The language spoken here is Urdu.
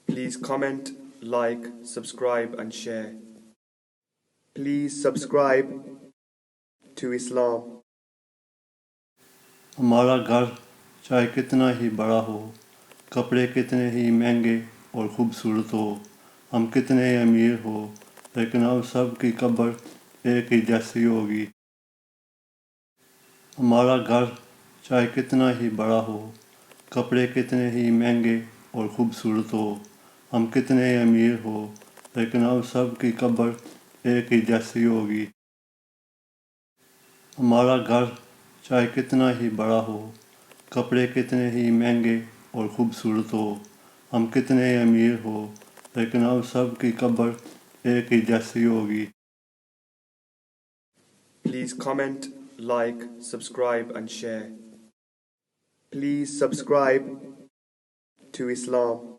Please comment, like, subscribe and share. Please subscribe to Islam. ہمارا گھر چاہے کتنا ہی بڑا ہو، کپڑے کتنے ہی مہنگے اور خوبصورت ہو، ہم کتنے ہی امیر ہو، لیکن ہم سب کی قبر ایک ہی جیسی ہوگی۔ ہمارا گھر چاہے کتنا ہی بڑا ہو، کپڑے کتنے ہی مہنگے اور خوبصورت ہو، ہم کتنے ہی امیر ہو، لیکن ہم سب کی قبر ایک ہی جیسی ہوگی۔ ہمارا گھر چاہے کتنا ہی بڑا ہو، کپڑے کتنے ہی مہنگے اور خوبصورت ہو، ہم کتنے ہی امیر ہو، لیکن ہم سب کی قبر ایک ہی جیسی ہوگی۔ Please comment, like, subscribe and share. Please subscribe to Islam.